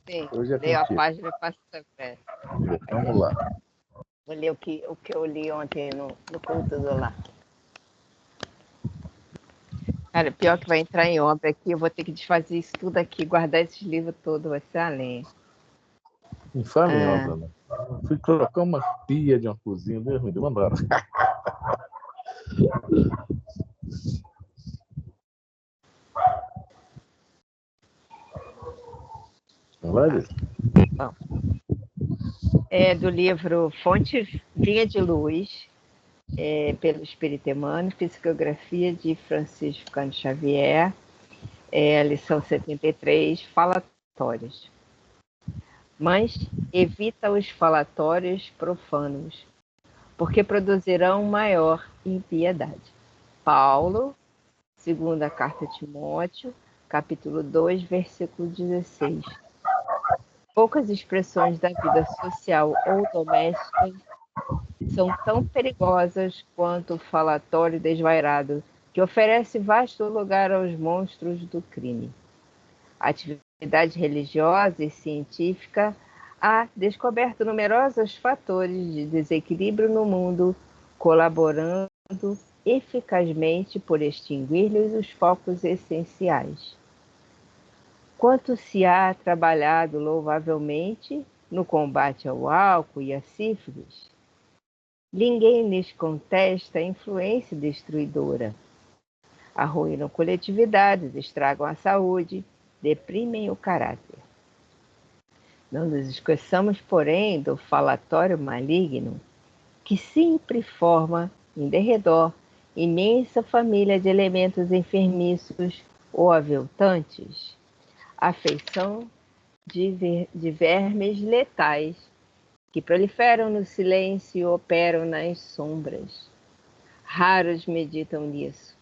Sim, Hoje é leio a contigo. página e faço essa prece. Vamos lá. Vou ler o que eu li ontem no culto do lar. Cara, pior que vai entrar em obra aqui, eu vou ter que desfazer isso tudo aqui, guardar esses livros todos, vai ser a lenha. Não fala em obra, não. Fui colocar uma pia de uma cozinha, Deus me deu, vamos embora. Vai, Liz. Bom, é do livro Fonte Vinha de Luz, pelo Espírito Emmanuel, Psicografia de Francisco Cândido Xavier, lição 73, falatórios. Mas evita os falatórios profanos, porque produzirão maior impiedade. Paulo, segunda carta a Timóteo, capítulo 2, versículo 16. Poucas expressões da vida social ou doméstica são tão perigosas quanto o falatório desvairado, que oferece vasto lugar aos monstros do crime. A atividade religiosa e científica há descoberto numerosos fatores de desequilíbrio no mundo, colaborando eficazmente por extinguir-lhes os focos essenciais. Quanto se há trabalhado louvavelmente no combate ao álcool e à sífilis, ninguém lhes contesta a influência destruidora. Arruinam coletividades, estragam a saúde, deprimem o caráter. Não nos esqueçamos, porém, do falatório maligno, que sempre forma em derredor imensa família de elementos enfermiços ou aviltantes, afeição de vermes letais, que proliferam no silêncio e operam nas sombras. Raros meditam nisso.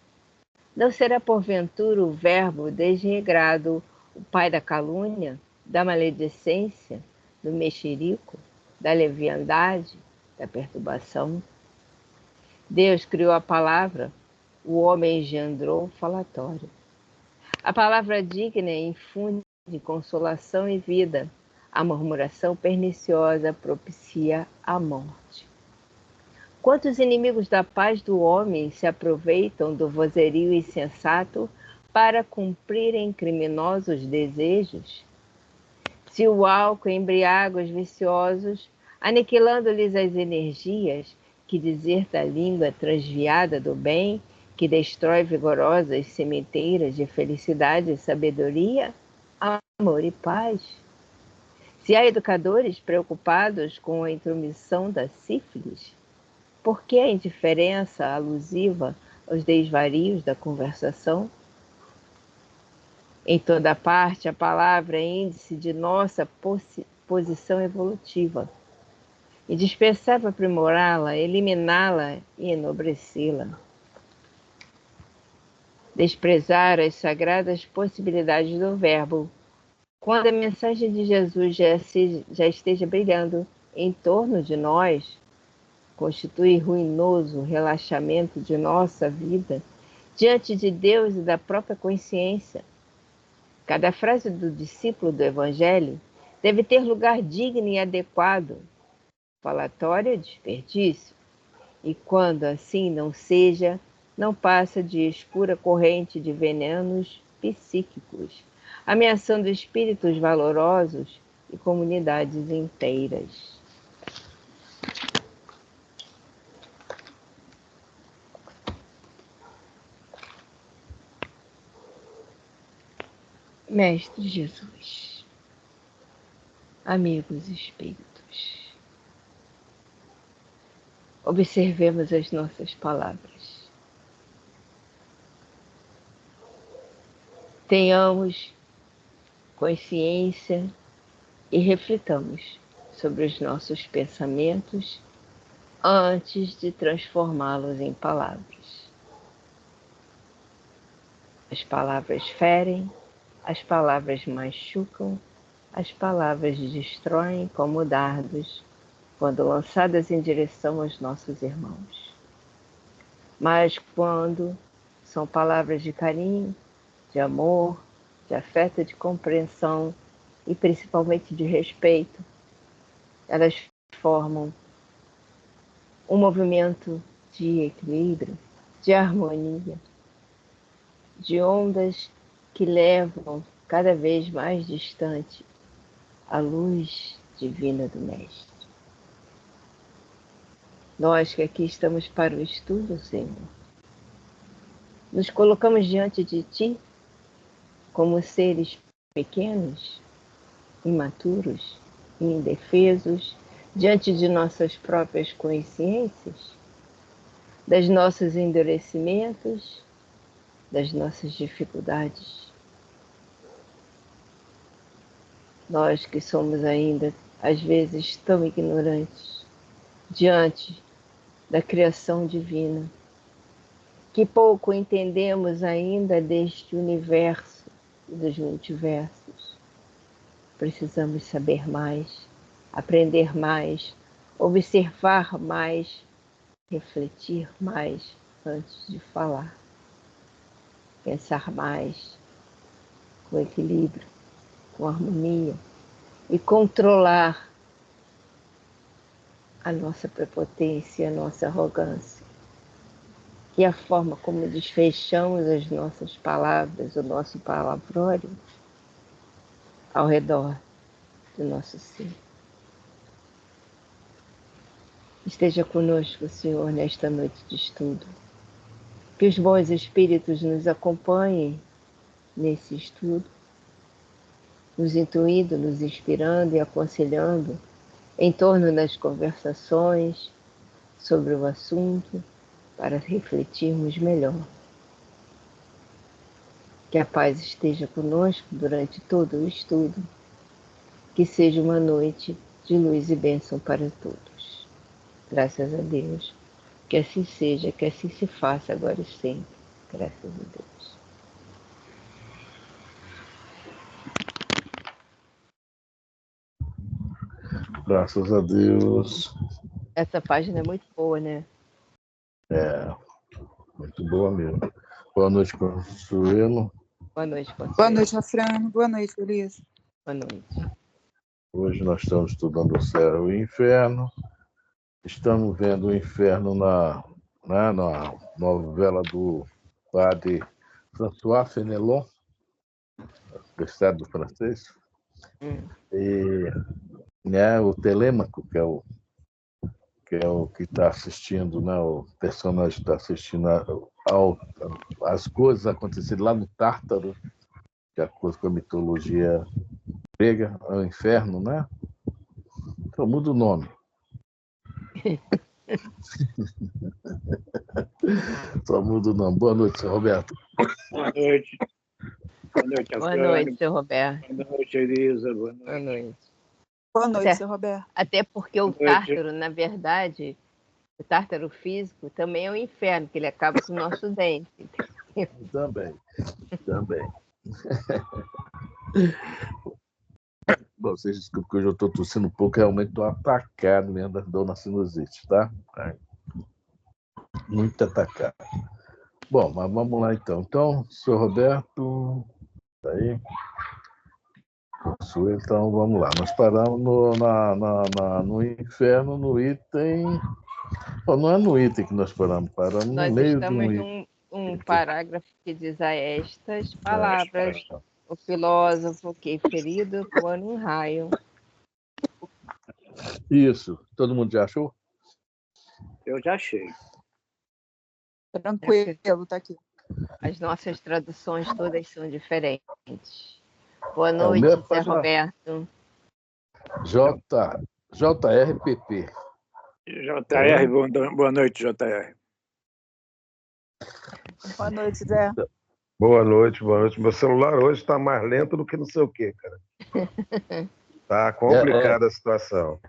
Não será porventura o verbo desregrado o pai da calúnia, da maledicência, do mexerico, da leviandade, da perturbação? Deus criou a palavra, o homem engendrou o falatório. A palavra digna infunde consolação e vida. A murmuração perniciosa propicia a morte. Quantos inimigos da paz do homem se aproveitam do vozerio insensato para cumprirem criminosos desejos? Se o álcool embriaga os viciosos, aniquilando-lhes as energias, que dizer da língua transviada do bem, que destrói vigorosas sementeiras de felicidade e sabedoria, amor e paz? Se há educadores preocupados com a intromissão da sífilis, por que a indiferença alusiva aos desvarios da conversação? Em toda parte, a palavra é índice de nossa posição evolutiva. Indispensável aprimorá-la, eliminá-la e enobrecê-la. Desprezar as sagradas possibilidades do verbo, quando a mensagem de Jesus já esteja brilhando em torno de nós, constitui ruinoso relaxamento de nossa vida diante de Deus e da própria consciência. Cada frase do discípulo do Evangelho deve ter lugar digno e adequado. Falatório é desperdício, e quando assim não seja, não passa de escura corrente de venenos psíquicos, ameaçando espíritos valorosos e comunidades inteiras. Mestre Jesus, amigos espíritos, observemos as nossas palavras. Tenhamos consciência e reflitamos sobre os nossos pensamentos antes de transformá-los em palavras. As palavras ferem, as palavras machucam, as palavras destroem como dardos quando lançadas em direção aos nossos irmãos. Mas quando são palavras de carinho, de amor, de afeto e de compreensão, e principalmente de respeito, elas formam um movimento de equilíbrio, de harmonia, de ondas que levam cada vez mais distante a luz divina do Mestre. Nós que aqui estamos para o estudo, Senhor, nos colocamos diante de Ti como seres pequenos, imaturos, indefesos, diante de nossas próprias consciências, das nossos endurecimentos, das nossas dificuldades. Nós que somos ainda, às vezes, tão ignorantes diante da criação divina, que pouco entendemos ainda deste universo e dos multiversos. Precisamos saber mais, aprender mais, observar mais, refletir mais antes de falar, pensar mais com equilíbrio, com harmonia e controlar a nossa prepotência, a nossa arrogância e a forma como desfechamos as nossas palavras, o nosso palavrôrio ao redor do nosso ser. Esteja conosco, Senhor, nesta noite de estudo. Que os bons espíritos nos acompanhem nesse estudo, nos intuindo, nos inspirando e aconselhando em torno das conversações sobre o assunto, para refletirmos melhor. Que a paz esteja conosco durante todo o estudo. Que seja uma noite de luz e bênção para todos. Graças a Deus. Que assim seja, que assim se faça agora e sempre. Graças a Deus. Graças a Deus. Essa página é muito boa, né? É, muito boa mesmo. Boa noite, Consuelo. Boa noite, Consuelo. Boa noite, Rafrano. Boa noite, Elisa. Boa noite. Hoje nós estamos estudando o céu e o inferno. Estamos vendo o inferno na novela do padre François Fenelon, do Estado francês. E o Telêmaco, que é o que está assistindo, né? O personagem está assistindo as coisas acontecendo lá no Tártaro, de acordo com a mitologia grega, é o inferno, né? Então muda o nome. Só muda o nome. Boa noite, seu Roberto. Boa noite. Boa noite, Boa noite, seu Roberto. Boa noite, Elisa. Boa noite. Boa noite. Boa noite, seu Roberto. Até porque o Tártaro, na verdade, o Tártaro físico também é um inferno, que ele acaba com o nosso dente. Também. Bom, vocês desculpem que hoje eu estou tossindo um pouco, realmente estou atacado mesmo da dor na sinusite, tá? Muito atacado. Bom, mas vamos lá então. Então, senhor Roberto, tá aí. Então, vamos lá. Nós paramos no inferno, no item... Bom, não é no item que nós paramos no Nós meio estamos de um num parágrafo que diz a estas palavras, o filósofo que ferido por um raio. Isso. Todo mundo já achou? Eu já achei. Tranquilo, tá aqui. As nossas traduções todas são diferentes. Boa noite, Zé Roberto. JRPP. JR, boa noite, JR. Boa noite, Zé. Boa noite. Meu celular hoje está mais lento do que não sei o quê, cara. Tá complicada a situação.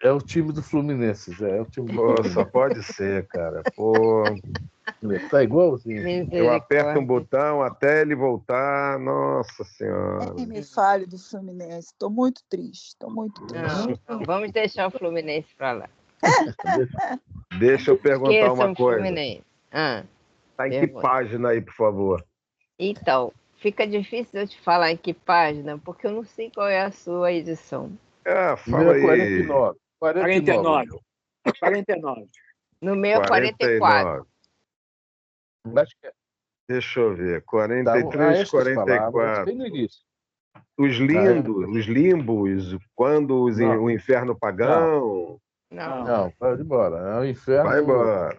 É o time do Fluminense, Zé. É o time do Fluminense. Só pode ser, cara. Pô, tá igualzinho. Eu aperto um botão até ele voltar. Nossa Senhora. Nem me fale do Fluminense. Estou muito triste. Não, vamos deixar o Fluminense para lá. Deixa eu perguntar uma coisa. Fluminense. Tá em que página aí, por favor? Então, Fica difícil eu te falar em que página, porque eu não sei qual é a sua edição. Fala aí. 49. 49. 49. No meu é 44. 49. Acho que Deixa eu ver. estavam 43, estas palavras 44. bem no início. Os limbos, quando Não. o inferno pagão. Não. Não, vai embora. É o inferno. Vai embora.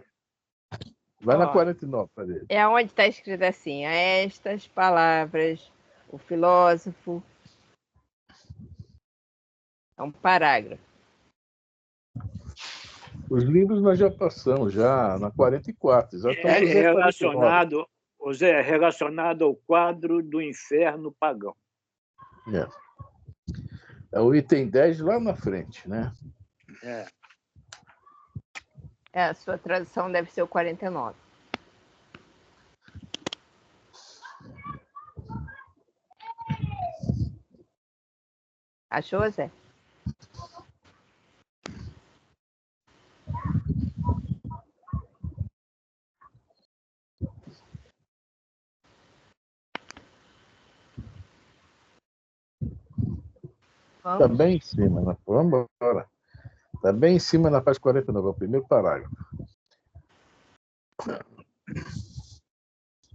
Vai na Ó. 49, para ver. É onde está escrito assim: a estas palavras, o filósofo. É um parágrafo. Os livros nós já passamos, já na 44. Já estamos fazendo 49. Relacionado, Zé, relacionado ao quadro do inferno pagão. É o item 10 lá na frente, né? A sua tradução deve ser o 49. Achou, Zé? Está bem em cima, né? Vamos embora. Está bem em cima na página 49, é o primeiro parágrafo.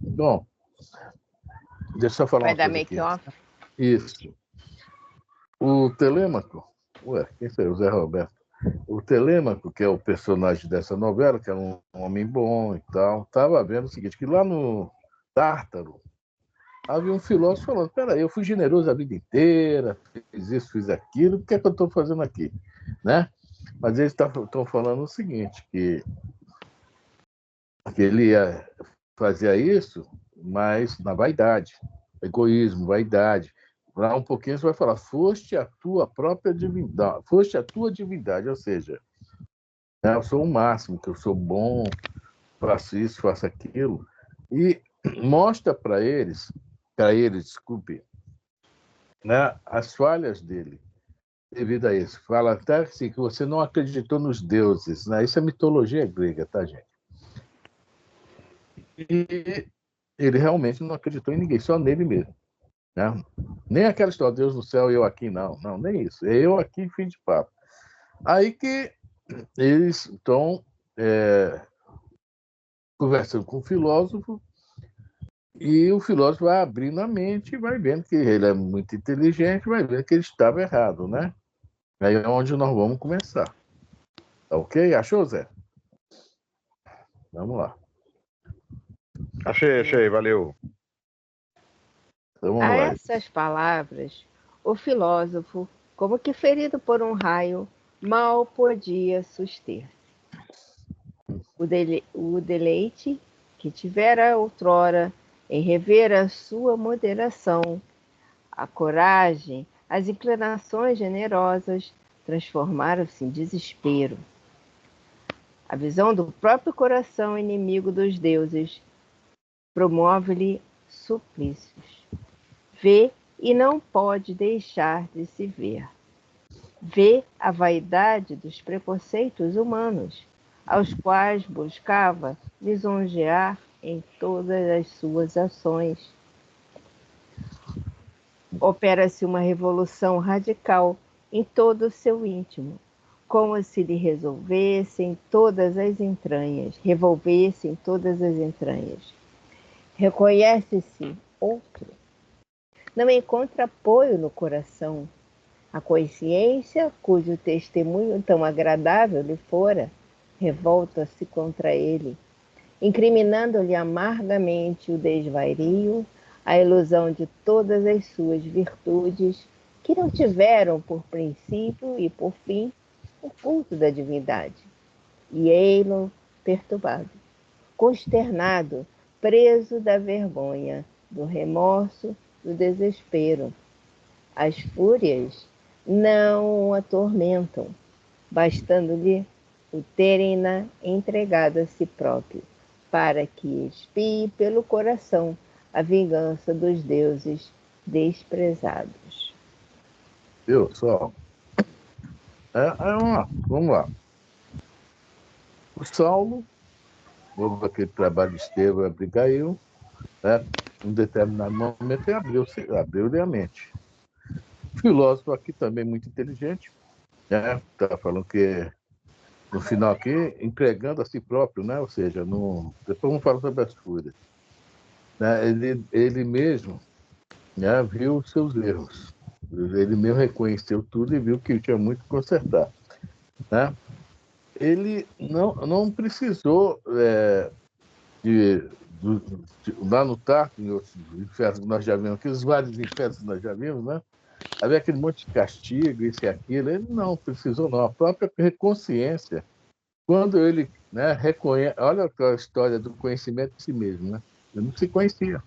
Bom, deixa eu falar Vai uma dar coisa aqui. make-off? Isso. O Telêmaco, quem foi? O Zé Roberto. O Telêmaco, que é o personagem dessa novela, que é um homem bom e tal, estava vendo o seguinte, que lá no Tártaro havia um filósofo falando, peraí, eu fui generoso a vida inteira, fiz isso, fiz aquilo, o que é que eu estou fazendo aqui? Né? Mas eles estão falando o seguinte, que ele fazia isso, mas na vaidade, egoísmo, vaidade. Lá um pouquinho você vai falar, foste a tua própria divindade, foste a tua divindade, ou seja, né, eu sou o máximo, que eu sou bom, faço isso, faço aquilo, e mostra para eles, desculpe, né, as falhas dele devido a isso. Fala até assim, que você não acreditou nos deuses, né? Isso é mitologia grega, tá, gente? E ele realmente não acreditou em ninguém, só nele mesmo. Né? Nem aquela história, Deus no céu e eu aqui, não. Não, nem isso. É eu aqui, fim de papo. Aí que eles estão conversando com o filósofo e o filósofo vai abrindo a mente e vai vendo que ele é muito inteligente, vai vendo que ele estava errado, né? Aí é onde nós vamos começar. Tá ok? Achou, Zé? Vamos lá. Achei, valeu. Então, A vamos lá. essas palavras, o filósofo, como que ferido por um raio, mal podia suster. O deleite que tivera outrora em rever a sua moderação, a coragem, as inclinações generosas, transformaram-se em desespero. A visão do próprio coração inimigo dos deuses promove-lhe suplícios. Vê e não pode deixar de se ver. Vê a vaidade dos preconceitos humanos, aos quais buscava lisonjear em todas as suas ações. Opera-se uma revolução radical em todo o seu íntimo, como se lhe revolvessem todas as entranhas. Reconhece-se outro. Não encontra apoio no coração. A consciência, cujo testemunho tão agradável lhe fora, revolta-se contra ele, incriminando-lhe amargamente o desvario, a ilusão de todas as suas virtudes, que não tiveram por princípio e por fim o culto da divindade. E ei-lo perturbado, consternado, preso da vergonha, do remorso, do desespero. As fúrias não o atormentam, bastando-lhe o terem-na entregado a si próprio, para que expie pelo coração a vingança dos deuses desprezados. Viu só? Vamos lá. O Saulo, houve aquele trabalho de Estevão e Abigail, né? em um determinado momento, ele abriu-lhe a mente. O filósofo aqui também muito inteligente, né? Está falando que no final aqui, entregando a si próprio, né? Ou seja, depois vamos falar sobre as fúrias. Né? Ele mesmo, né, viu os seus erros. Ele mesmo reconheceu tudo e viu que tinha muito que consertar. Né? Ele não precisou lá no Tártaro, em outros infernos que nós já vimos, aqueles vários infernos que nós já vimos, né? Havia aquele monte de castigo, isso e aquilo. Ele não precisou, não. A própria consciência, quando ele, né, reconhece... Olha a história do conhecimento de si mesmo, né? Ele não se conhecia.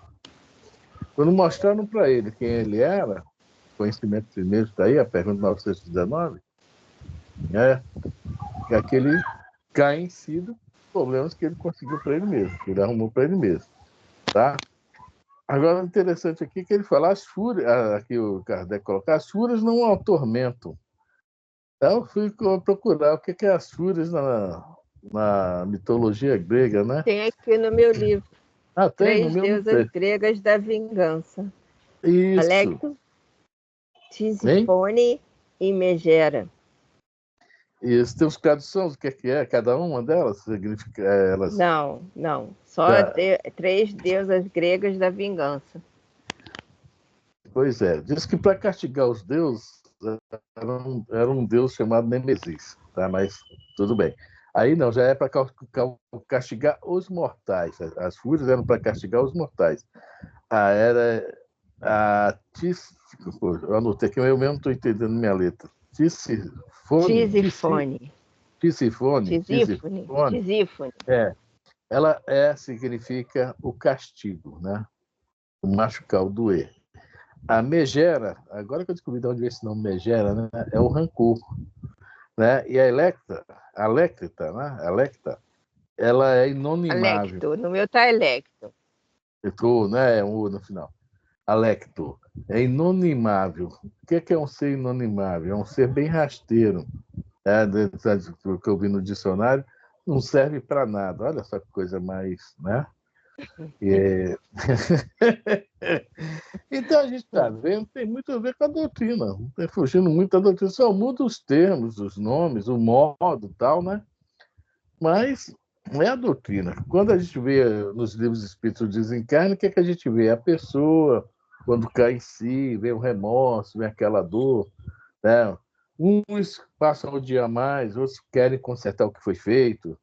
Quando mostraram para ele quem ele era, conhecimento de si mesmo, está aí, a pergunta 919, né? Que aquele cai em si dos problemas que ele conseguiu para ele mesmo, que ele arrumou para ele mesmo. Tá? Agora, o interessante aqui é que ele fala, as fúrias, aqui o Kardec coloca, as fúrias não atormentam. Então, eu fui procurar o que é as fúrias na mitologia grega, né? Tem aqui no meu livro. Ah, tem? No Três meu não deusas tem. gregas da vingança. Isso. Alecto, Tisifone e Megera. Isso. Tem os traduções, o que é? Cada uma delas significa... elas... Não. Só três deusas gregas da vingança. Pois é. Diz que para castigar os deuses, era um deus chamado Nemesis, tá? Mas tudo bem. Aí não, já é para castigar os mortais. As fúrias eram para castigar os mortais. Era a eu anotei que eu mesmo estou entendendo minha letra. Tisifone. Ela significa o castigo, né? O machucar, o doer. A megera, agora que eu descobri de onde veio esse nome megera, né? É o rancor. Né? E a Electra, ela é inonimável. Alecto, no meu está Electo. Né? É um U no final. Alecto, é inonimável. O que é um ser inonimável? É um ser bem rasteiro. Do que eu vi no dicionário, não serve para nada. Olha essa coisa mais, né? Então a gente está vendo, tem muito a ver com a doutrina, não está fugindo muito da doutrina, só muda os termos, os nomes, o modo tal, né? Mas não é a doutrina. Quando a gente vê nos livros espíritos desencarne, o que é que a gente vê? A pessoa, quando cai em si, vem o remorso, vem aquela dor, né? Uns passam o dia a mais, outros querem consertar o que foi feito.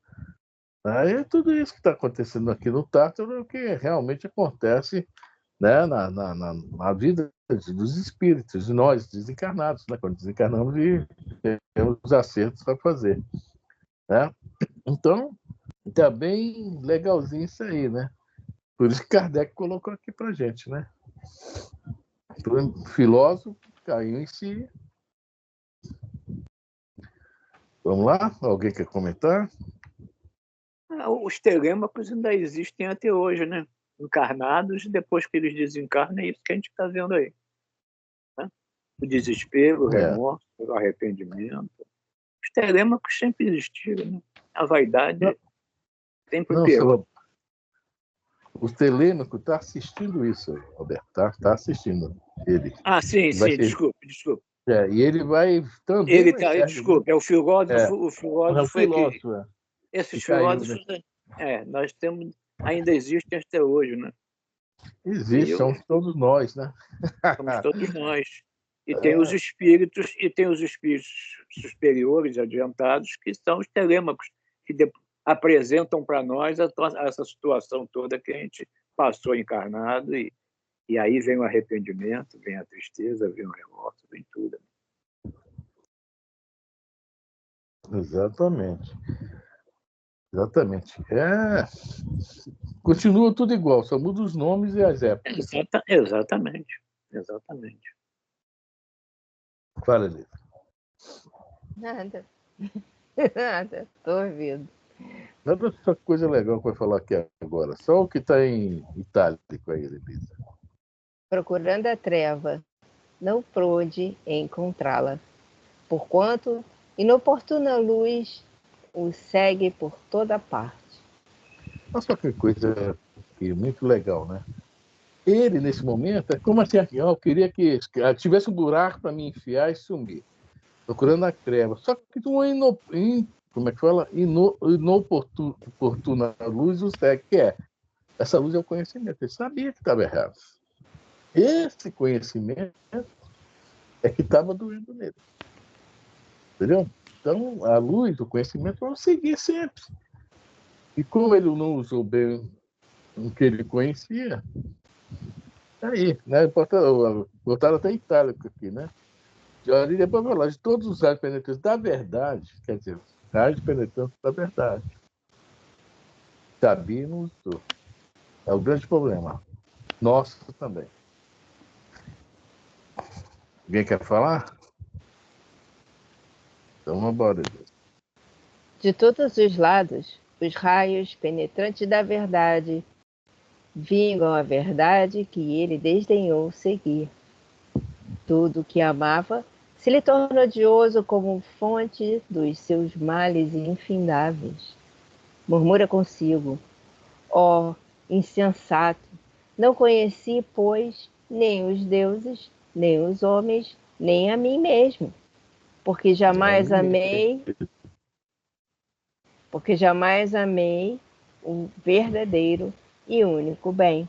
É tudo isso que está acontecendo aqui no Tártaro, é o que realmente acontece, né, na vida dos espíritos, de nós desencarnados, né, quando desencarnamos e temos os acertos para fazer. Né? Então, está bem legalzinho isso aí, né? Por isso que Kardec colocou aqui para a gente, né? O filósofo caiu em si. Vamos lá? Alguém quer comentar? Os telêmacos ainda existem até hoje, né? Encarnados, depois que eles desencarnam, é isso que a gente está vendo aí. Né? O desespero, o remorso, o arrependimento. Os telêmacos sempre existiram, né? A vaidade sempre pior. O telêmaco está assistindo isso, Roberto. Está assistindo ele. Sim, desculpe. E ele vai também. Ele tá, desculpe, é o filósofo. O filósofo é que... Esses filósofos, nós temos, ainda existem até hoje, né? Existem, somos todos nós, né? Somos todos nós. E tem os espíritos, superiores, adiantados, que são os telêmacos, que apresentam para nós essa situação toda que a gente passou encarnado, e aí vem o arrependimento, vem a tristeza, vem o remorso, vem tudo. Exatamente. Continua tudo igual, só muda os nomes e as épocas. Exatamente. Fala, Lívia. Nada. Estou ouvindo. Nada dessa coisa legal que vai falar aqui agora. Só o que está em itálico aí, Lívia. Procurando a treva, não pôde encontrá-la, porquanto inoportuna luz o segue por toda parte. Olha só que coisa aqui, muito legal, né? Ele, nesse momento, é como assim, eu queria que tivesse um buraco para me enfiar e sumir, procurando a creva. Só que como é que fala? Inoportuna luz o segue, que é, essa luz é o conhecimento. Ele sabia que estava errado. Esse conhecimento é que estava doendo nele. Entendeu? Então, a luz, o conhecimento, vão seguir sempre. E como ele não usou bem o que ele conhecia, aí, né? Botaram até itálico aqui, né? E depois vai lá, de todos os raios penetrantes da verdade, quer dizer, raios penetrantes da verdade. Sabia e não usou. É o grande problema. Nosso também. Alguém quer falar? Então, vamos embora. De todos os lados, os raios penetrantes da verdade vingam a verdade que ele desdenhou seguir. Tudo o que amava se lhe tornou odioso como fonte dos seus males infindáveis. Murmura consigo: ó, insensato, não conheci, pois, nem os deuses, nem os homens, nem a mim mesmo, porque jamais amei o verdadeiro e único bem.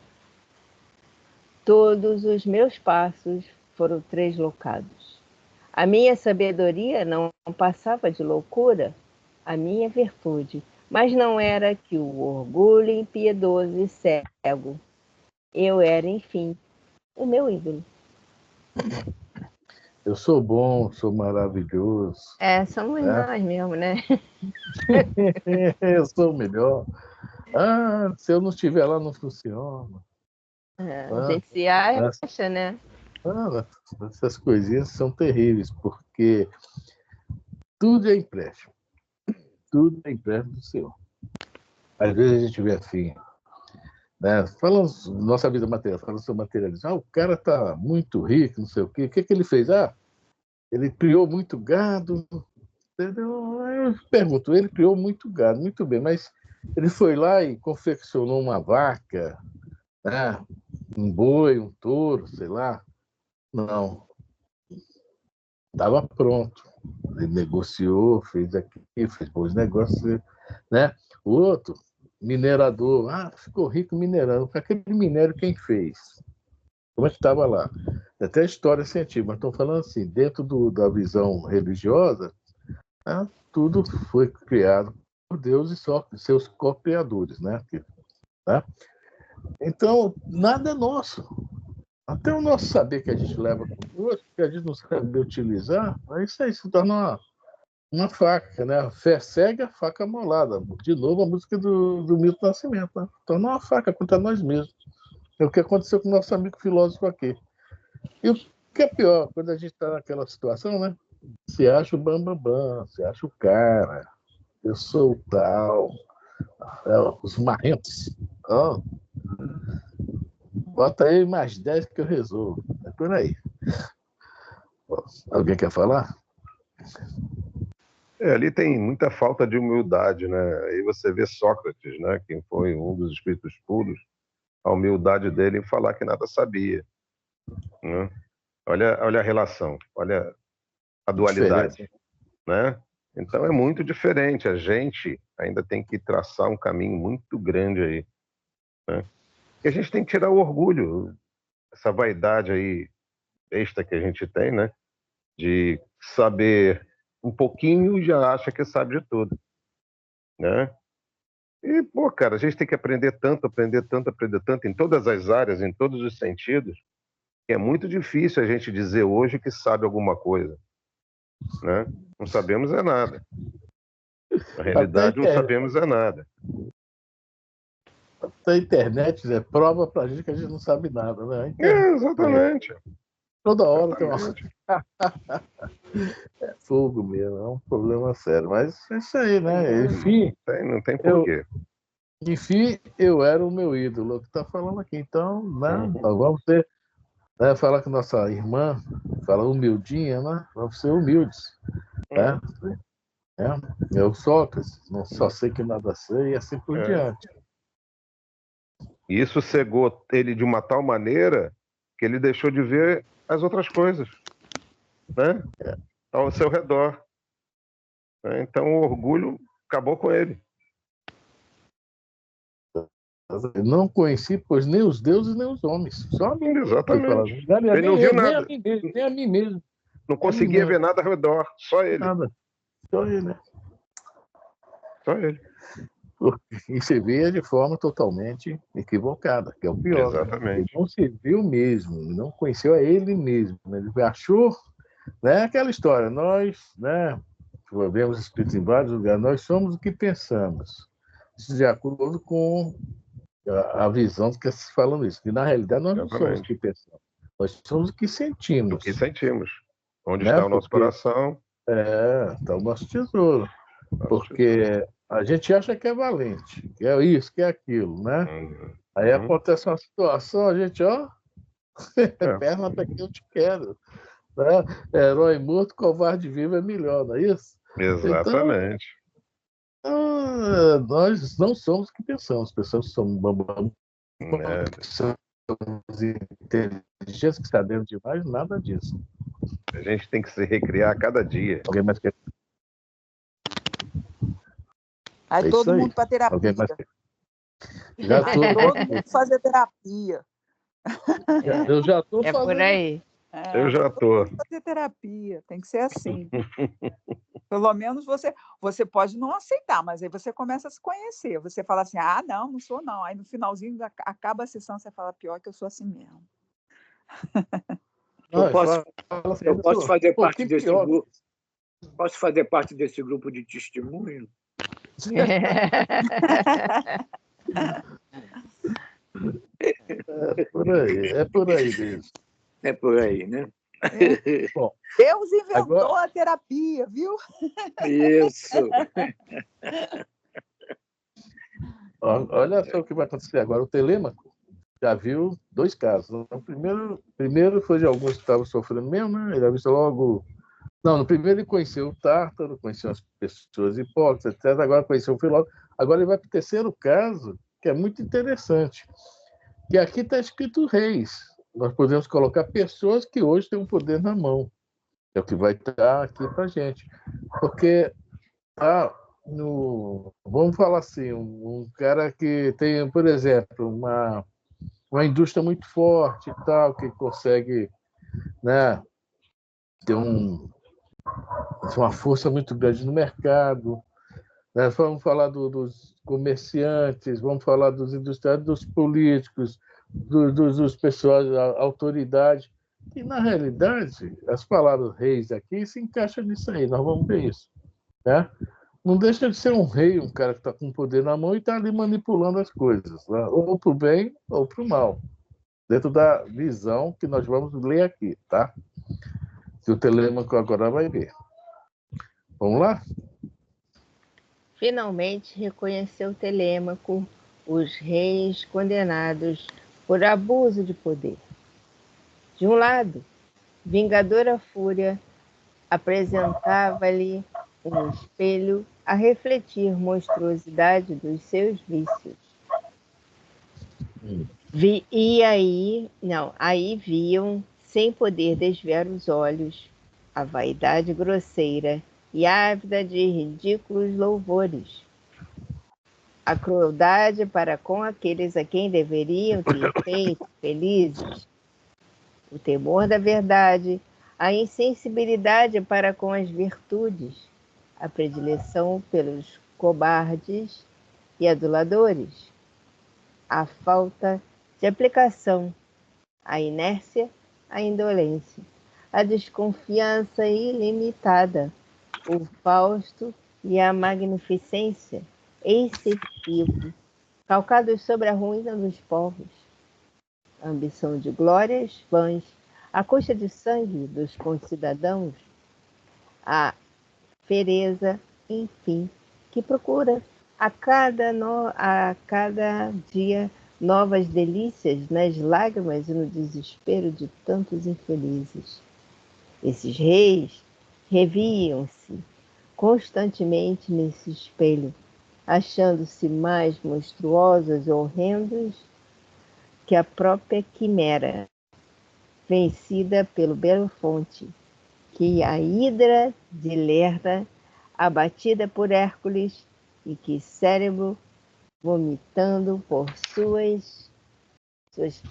Todos os meus passos foram treslocados. A minha sabedoria não passava de loucura, a minha virtude, mas não era que o orgulho impiedoso e cego. Eu era, enfim, o meu ídolo. Eu sou bom, sou maravilhoso. Somos né? nós mesmo, né? Eu sou o melhor. Se eu não estiver lá, não funciona. A gente se acha, né? Essas coisinhas são terríveis, porque tudo é empréstimo. Tudo é empréstimo do Senhor. Às vezes a gente vê assim, né? Falando nossa vida material, falando sobre materialismo. O cara está muito rico, não sei o quê. O que que ele fez? Ele criou muito gado. Entendeu? Eu pergunto, ele criou muito gado, muito bem, mas ele foi lá e confeccionou uma vaca, né? Um boi, um touro, sei lá. Não, estava pronto. Ele negociou, fez aqui, fez bons negócios, né? O outro, minerador, ficou rico minerando. Aquele minério quem fez? Como é que estava lá? Até a história científica, mas estou falando assim, dentro da visão religiosa, né? Tudo foi criado por Deus e só seus co-criadores, né? Então, nada é nosso. Até o nosso saber que a gente leva conosco, que a gente não sabe utilizar, isso aí se torna uma faca, né? Fé cega, faca molada. De novo, a música do Milton Nascimento, né? Torna uma faca contra nós mesmos. É o que aconteceu com o nosso amigo filósofo aqui. E o que é pior, quando a gente está naquela situação, né? Você acha o bambambam, você acha o cara, eu sou o tal, os marrentos. Bota aí mais 10 que eu resolvo. É por aí. Alguém quer falar? Ali tem muita falta de humildade, né? Aí você vê Sócrates, né? Quem foi um dos espíritos puros, a humildade dele em falar que nada sabia, né? Olha a relação, olha a dualidade, Diferente. né? Então é muito diferente. A gente ainda tem que traçar um caminho muito grande aí, né? E a gente tem que tirar o orgulho, essa vaidade aí besta que a gente tem, né? De saber um pouquinho e já acha que sabe de tudo, né? E, pô, cara, a gente tem que aprender tanto, aprender tanto, aprender tanto, em todas as áreas, em todos os sentidos, que é muito difícil a gente dizer hoje que sabe alguma coisa, né? Não sabemos é nada. Na realidade, não sabemos é nada. Até a internet prova pra gente que a gente não sabe nada, né? Exatamente. Toda hora tem uma... Exatamente. É fogo mesmo, é um problema sério. Mas é isso aí, né? Enfim, Não tem porquê. Enfim, eu era o meu ídolo, o que está falando aqui. Então, né, nós vamos ter, né, falar com nossa irmã, fala humildinha, né? Vamos ser humildes. Né? Eu Sócrates, não só sei que nada sei, e assim por diante. E isso cegou ele de uma tal maneira que ele deixou de ver as outras coisas, né? Ao seu redor. Né? Então o orgulho acabou com ele. Não conheci, pois nem os deuses nem os homens. Só a mim. Exatamente. Ele Ele não viu nem nada. Nem a mim mesmo. Não conseguia ver nada ao redor. Só ele. Nada. Só ele, né? Só ele. E se via de forma totalmente equivocada, que é o pior. Exatamente. Né? Ele não se viu mesmo, não conheceu a ele mesmo. Ele achou, né, aquela história, nós, né, vemos escrito em vários lugares, nós somos o que pensamos. Isso de acordo com a visão do que se falando isso. Que na realidade nós não somos o que pensamos, nós somos o que sentimos. O que sentimos. Onde né? está o nosso coração. Está o nosso tesouro. Porque a gente acha que é valente, que é isso, que é aquilo, né? Aí acontece uma situação, a gente, perna para que eu te quero. Né? Herói morto, covarde vivo é melhor, não é isso? Exatamente. Então, nós não somos o que pensamos. Pessoas que somos inteligentes, que sabemos demais, nada disso. A gente tem que se recriar a cada dia. Alguém mais quer? Aí todo mundo para terapia. Alguém mais quer? Já tô. Todo mundo fazer terapia. Eu já estou fazendo. Por aí. Eu já estou. Fazer terapia, tem que ser assim. Pelo menos você pode não aceitar, mas aí você começa a se conhecer. Você fala assim, não sou não. Aí no finalzinho acaba a sessão, você fala, pior que eu sou assim mesmo. Eu posso fazer parte desse grupo? Posso fazer parte desse grupo de testemunho? É por aí mesmo. É por aí, né? Bom, Deus inventou a terapia, viu? Isso. Olha só o que vai acontecer agora. O Telêmaco já viu 2 casos. O primeiro foi de alguns que estavam sofrendo mesmo, né? Ele avisou logo. Não, no primeiro ele conheceu o Tártaro, conheceu as pessoas hipócritas, etc. Agora conheceu o Filósofo. Agora ele vai para o terceiro caso, que é muito interessante. Que aqui está escrito reis. Nós podemos colocar pessoas que hoje têm o poder na mão. É o que vai estar aqui para a gente. Porque vamos falar assim, um cara que tem, por exemplo, uma indústria muito forte e tal, que consegue, né, ter uma força muito grande no mercado. Né? Vamos falar dos comerciantes, vamos falar dos industriais, dos políticos, dos pessoas, da autoridade. E, na realidade, as palavras reis aqui se encaixam nisso aí, nós vamos ver isso. Né? Não deixa de ser um rei, um cara que está com poder na mão e está ali manipulando as coisas, né? Ou para o bem ou para o mal, dentro da visão que nós vamos ler aqui, tá? Que o Telêmaco agora vai ver. Vamos lá? Finalmente reconheceu Telêmaco os reis condenados por abuso de poder. De um lado, vingadora fúria apresentava-lhe um espelho a refletir monstruosidade dos seus vícios. Aí viam, sem poder desviar os olhos, a vaidade grosseira e ávida de ridículos louvores. A crueldade para com aqueles a quem deveriam ter feito felizes. O temor da verdade, a insensibilidade para com as virtudes, a predileção pelos cobardes e aduladores, a falta de aplicação, a inércia, a indolência, a desconfiança ilimitada, o fausto e a magnificência excessivo, calcados sobre a ruína dos povos, a ambição de glórias vãs, a custa de sangue dos concidadãos, a fereza, enfim, que procura a cada dia novas delícias nas lágrimas e no desespero de tantos infelizes. Esses reis reviam-se constantemente nesse espelho, achando-se mais monstruosos e horrendos que a própria quimera, vencida pelo Belefonte, que a hidra de Lerna, abatida por Hércules, e que Cérebro, vomitando por suas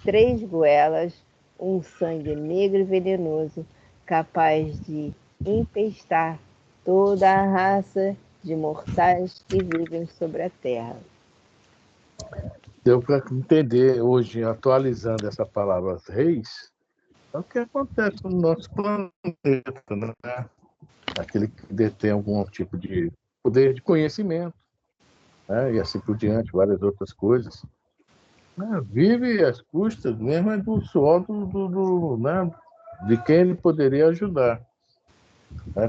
3 goelas um sangue negro e venenoso, capaz de empestar toda a raça de mortais que vivem sobre a Terra. Deu para entender hoje, atualizando essa palavra reis, é o que acontece no nosso planeta, né? Aquele que detém algum tipo de poder de conhecimento, né? E assim por diante, várias outras coisas. Vive às custas mesmo do suor né? De quem ele poderia ajudar.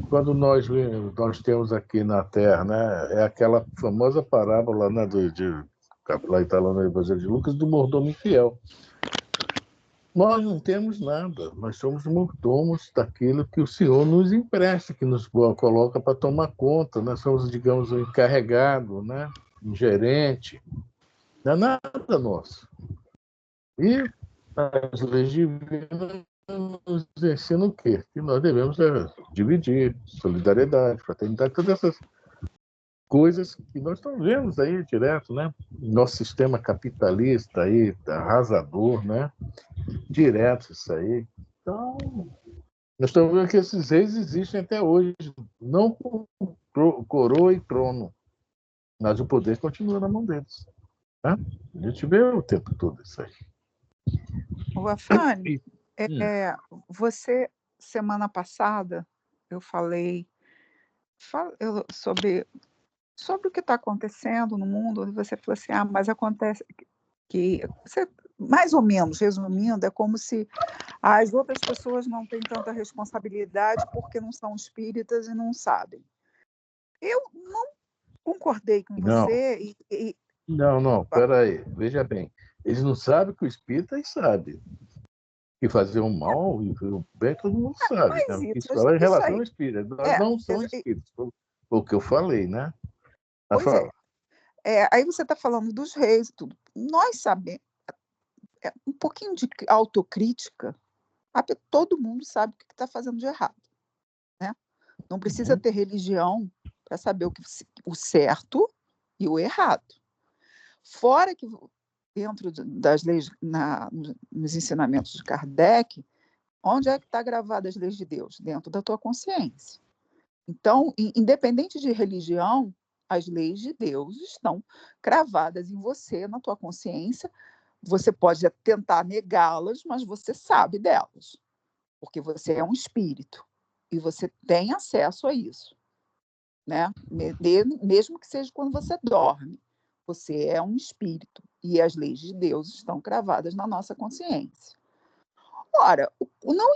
Quando nós temos aqui na Terra, né? É aquela famosa parábola, né? Lá está lá no Evangelho de Lucas, do mordomo infiel. Nós não temos nada, nós somos mordomos daquilo que o Senhor nos empresta, que nos coloca para tomar conta. Nós somos, digamos, o encarregado, né? Um gerente. Não é nada nosso. E as leis divinas nos ensinam o quê? Que nós devemos dividir, solidariedade, fraternidade, todas essas coisas que nós estamos vendo aí direto, né? Nosso sistema capitalista aí, arrasador, né? Direto isso aí. Então, nós estamos vendo que esses reis existem até hoje, não por coroa e trono, mas o poder continua na mão deles. Né? A gente vê o tempo todo isso aí. O Afane, você, semana passada, eu falei sobre o que está acontecendo no mundo, e você falou assim, mas acontece que, você, mais ou menos, resumindo, é como se as outras pessoas não têm tanta responsabilidade porque não são espíritas e não sabem. Eu não concordei com você Não, peraí, veja bem. Eles não sabem que o espírita sabe. Que fazer o mal e o bem todo mundo sabe. Mas Né? Isso fala em relação ao espírito. Nós não somos espíritos, foi o que eu falei, né? Pois aí você está falando dos reis e tudo. Nós sabemos, um pouquinho de autocrítica, todo mundo sabe o que está fazendo de errado. Né? Não precisa ter religião para saber o certo e o errado. Fora que, dentro das leis, nos ensinamentos de Kardec, onde é que está gravada as leis de Deus? Dentro da tua consciência. Então, independente de religião, as leis de Deus estão cravadas em você, na tua consciência. Você pode tentar negá-las, mas você sabe delas, porque você é um espírito e você tem acesso a isso, né? Mesmo que seja quando você dorme. Você é um espírito e as leis de Deus estão cravadas na nossa consciência. Ora, não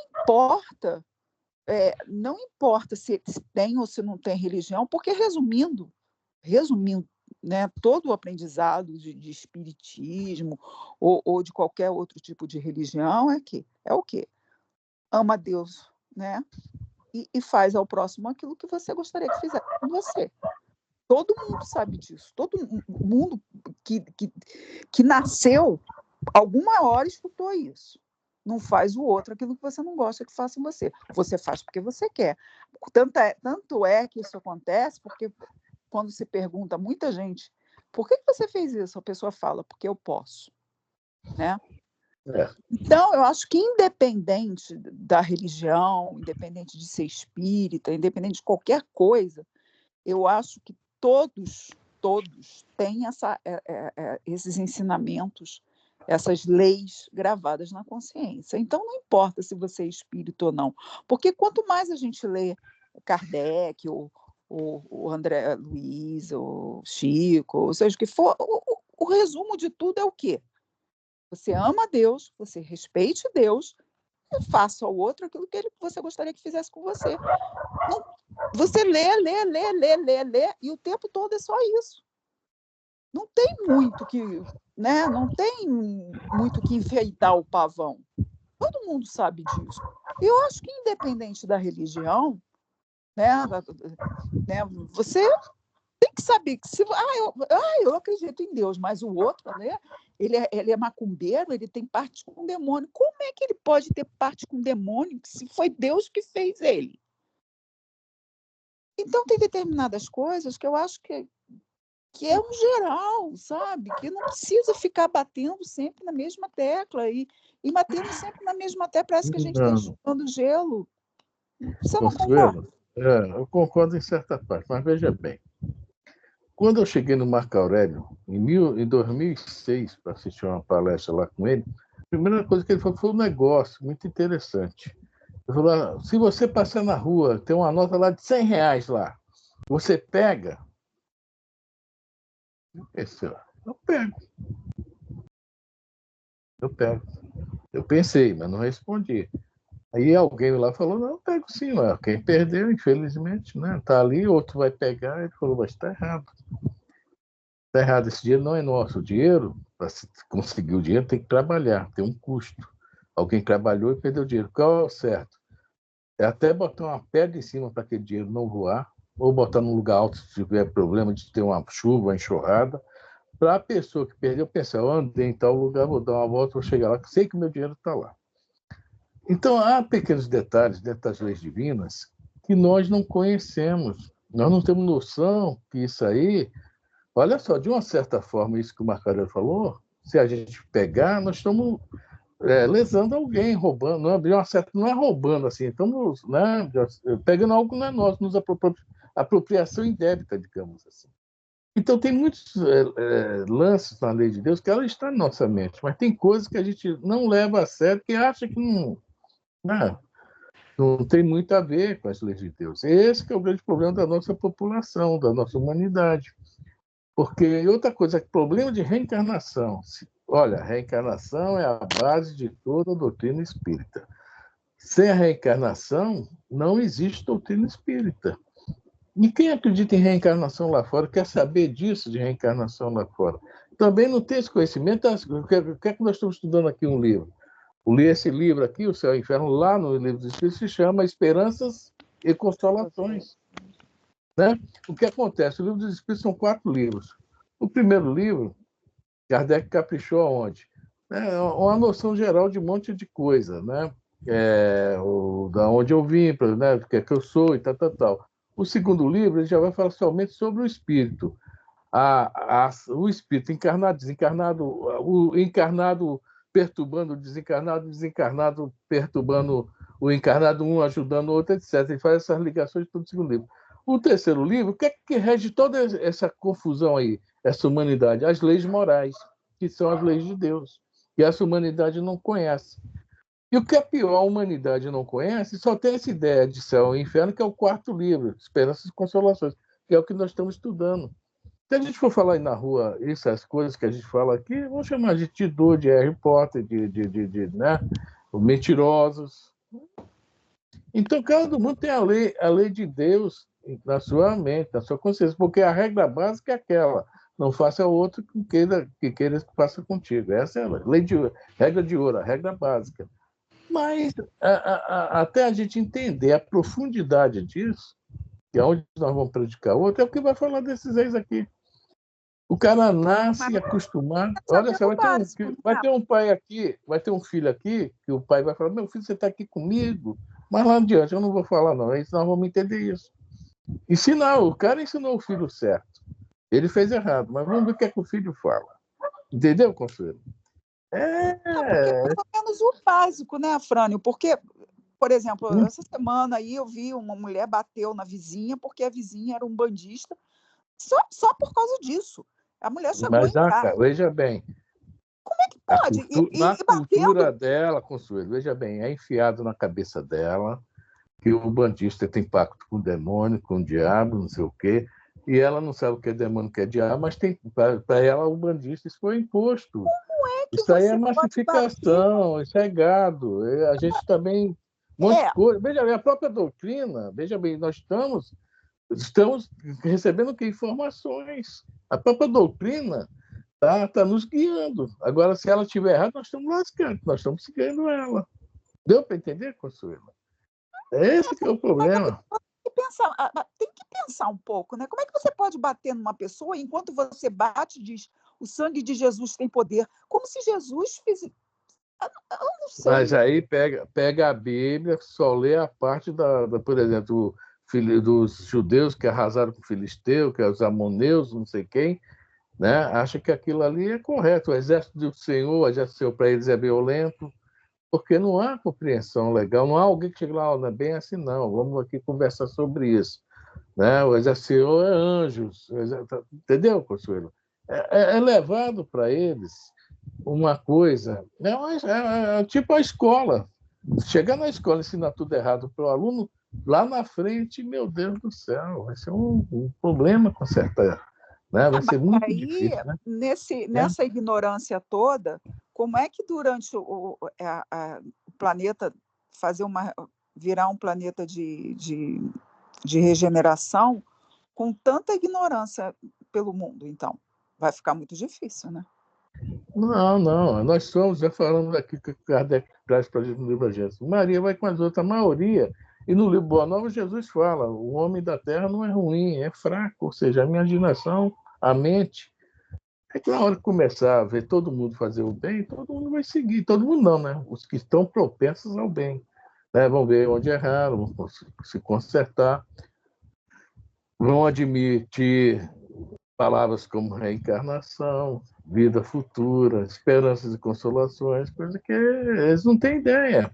importa se tem ou se não tem religião, porque resumindo, né, todo o aprendizado de espiritismo ou de qualquer outro tipo de religião é o quê? Ama Deus, né? E faz ao próximo aquilo que você gostaria que fizesse com você. Todo mundo sabe disso. Todo mundo que nasceu, alguma hora escutou isso. Não faz o outro aquilo que você não gosta que faça em você. Você faz porque você quer. Tanto é que isso acontece porque quando se pergunta a muita gente por que você fez isso, a pessoa fala porque eu posso. Né? Então, eu acho que independente da religião, independente de ser espírita, independente de qualquer coisa, eu acho que todos têm esses ensinamentos, essas leis gravadas na consciência. Então, não importa se você é espírita ou não, porque quanto mais a gente lê Kardec, ou o André Luiz, ou Chico, ou seja o que for, o resumo de tudo é o quê? Você ama Deus, você respeite Deus e faça ao outro aquilo que você gostaria que fizesse com você. Você lê, e o tempo todo é só isso. Não tem muito que, né? Não tem muito que enfeitar o pavão. Todo mundo sabe disso. E eu acho que, independente da religião, né, você tem que saber que se eu acredito em Deus, mas o outro, né? Ele é macumbeiro, ele tem parte com o demônio. Como é que ele pode ter parte com o demônio se foi Deus que fez ele? Então, tem determinadas coisas que eu acho que é um geral, sabe? Que não precisa ficar batendo sempre na mesma tecla e batendo sempre na mesma tecla. Parece que a gente está Não, chupando gelo. Você não concorda? Consuelo, eu concordo em certa parte, mas veja bem. Quando eu cheguei no Marco Aurélio, em 2006, para assistir uma palestra lá com ele, a primeira coisa que ele falou foi um negócio muito interessante. Ele falou, se você passar na rua, tem uma nota lá de R$100 lá, você pega? Eu pensei, eu pego. Eu pego. Eu pensei, mas não respondi. Aí alguém lá falou, não, eu pego sim, ó. Quem perdeu, infelizmente, né? Tá ali, outro vai pegar. Ele falou, mas está errado. Está errado, esse dinheiro não é nosso. O dinheiro, para conseguir o dinheiro, tem que trabalhar, tem um custo. Alguém trabalhou e perdeu o dinheiro. Qual é o certo? É até botar uma pedra em cima para aquele dinheiro não voar, ou botar num lugar alto se tiver problema de ter uma chuva, uma enxurrada, para a pessoa que perdeu pensar, eu andei em tal lugar, vou dar uma volta, vou chegar lá, sei que meu dinheiro está lá. Então, há pequenos detalhes dentro das leis divinas que nós não conhecemos. Nós não temos noção que isso aí... Olha só, de uma certa forma, isso que o Marco Aurélio falou, se a gente pegar, nós estamos lesando alguém, roubando. Não é roubando, assim, estamos, né, pegando algo que não é nosso, apropriação indébita, digamos assim. Então, tem muitos lances na lei de Deus que ela está na nossa mente, mas tem coisas que a gente não leva a sério, que acha que não tem muito a ver com as leis de Deus. Esse que é o grande problema da nossa população, da nossa humanidade. Porque outra coisa, problema de reencarnação. Olha, a reencarnação é a base de toda a doutrina espírita. Sem a reencarnação, não existe doutrina espírita. E quem acredita em reencarnação lá fora, quer saber disso, de reencarnação lá fora, também não tem esse conhecimento. O que é que nós estamos estudando aqui um livro? Esse livro aqui, O Céu e o Inferno, lá no Livro dos Espíritos, se chama Esperanças e Consolações. Né? O que acontece? O Livro dos Espíritos são 4 livros. O primeiro livro, Kardec caprichou aonde? Uma noção geral de um monte de coisa, né? Da onde eu vim, né? O que é que eu sou e tal. O segundo livro ele já vai falar somente sobre o espírito. O espírito encarnado, desencarnado, o encarnado perturbando o desencarnado perturbando o encarnado, um ajudando o outro, etc. Ele faz essas ligações todo o segundo livro. O terceiro livro, o que é que rege toda essa confusão aí, essa humanidade? As leis morais, que são as leis de Deus, que essa humanidade não conhece. E o que é pior, a humanidade não conhece, só tem essa ideia de céu e inferno, que é o 4º livro, Esperanças e Consolações, que é o que nós estamos estudando. Se a gente for falar aí na rua, essas coisas que a gente fala aqui, vamos chamar de Tidor, de Harry Potter, né? Mentirosos. Então, cada mundo tem a lei de Deus na sua mente, na sua consciência, porque a regra básica é aquela: não faça ao outro que queira que faça contigo. Essa é a regra de ouro, a regra básica. Mas até a gente entender a profundidade disso, que é onde nós vamos predicar o outro, é o que vai falar desses ex aqui. O cara nasce acostumado. Olha só, vai ter um pai aqui, vai ter um filho aqui, que o pai vai falar: meu filho, você está aqui comigo. Mas lá adiante, eu não vou falar, não. Aí nós vamos entender isso. O cara ensinou o filho certo. Ele fez errado, mas vamos ver o que é que o filho fala. Entendeu, Consuelo? Porque pelo menos o básico, né, Afrânio? Porque, por exemplo, essa semana aí eu vi uma mulher bateu na vizinha porque a vizinha era um bandista, só por causa disso. A mulher chegou em casa. Veja bem. Como é que pode? Na cultura dela, Consuelo, veja bem, é enfiado na cabeça dela que o bandista tem pacto com o demônio, com o diabo, não sei o quê, e ela não sabe o que é demônio, o que é diabo, mas para ela o bandista isso foi imposto. Como é que isso aí é massificação, isso é gado. A gente também... Um monte de coisa. Veja bem, a própria doutrina, veja bem, nós estamos recebendo que informações. A própria doutrina está nos guiando. Agora, se ela estiver errada, nós estamos lascando, nós estamos seguindo ela. Deu para entender, Consuelo? Esse que é o problema. Tem que pensar um pouco, né? Como é que você pode bater numa pessoa e, enquanto você bate, diz: o sangue de Jesus tem poder? Como se Jesus fizesse. Eu não Mas sei. aí pega a Bíblia, só lê a parte por exemplo, dos judeus que arrasaram com o filisteu, que é os amoneus, não sei quem, né? Acha que aquilo ali é correto. O exército do Senhor, o exército do Senhor para eles é violento, porque não há compreensão legal, não há alguém que chegue lá, não é bem assim, não, vamos aqui conversar sobre isso. Né? O exército do Senhor é anjos, entendeu, Consuelo? É levado para eles uma coisa, tipo a escola. Chegar na escola e ensinar tudo errado para o aluno, lá na frente, meu Deus do céu, vai ser um problema consertar. Né? Vai ser muito Aí, difícil. Né? nessa ignorância toda, como é que durante o planeta virar um planeta de regeneração com tanta ignorância pelo mundo? Então, vai ficar muito difícil, né? Não, não. Nós somos, já falamos aqui que Kardec traz para a gente no livro da Gênesis. Maria vai com as outras, a maioria. E no livro Boa Nova, Jesus fala: o homem da terra não é ruim, é fraco. Ou seja, a imaginação, a mente. É que na hora que começar a ver todo mundo fazer o bem, todo mundo vai seguir. Todo mundo não, né? Os que estão propensos ao bem. Né? Vão ver onde erraram, vão se consertar, vão admitir palavras como reencarnação, vida futura, esperanças e consolações, coisa que eles não têm ideia.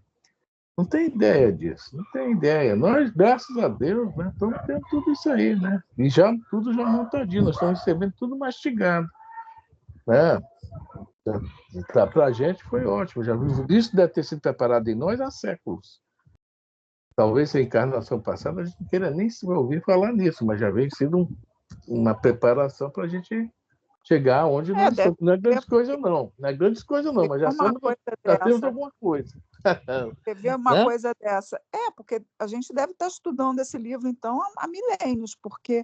Não tem ideia disso, não tem ideia. Nós, graças a Deus, né, estamos tendo tudo isso aí, né? E tudo já montadinho, nós estamos recebendo tudo mastigado. Né? Para a gente foi ótimo. Isso deve ter sido preparado em nós há séculos. Talvez a encarnação passada a gente não queira nem se ouvir falar nisso, mas já vem sido uma preparação para a gente chegar onde nós estamos. Não é grandes coisas, não. Não é grandes coisas, não, mas já temos alguma coisa. Você vê uma coisa dessa? Porque a gente deve estar estudando esse livro, então, há milênios, porque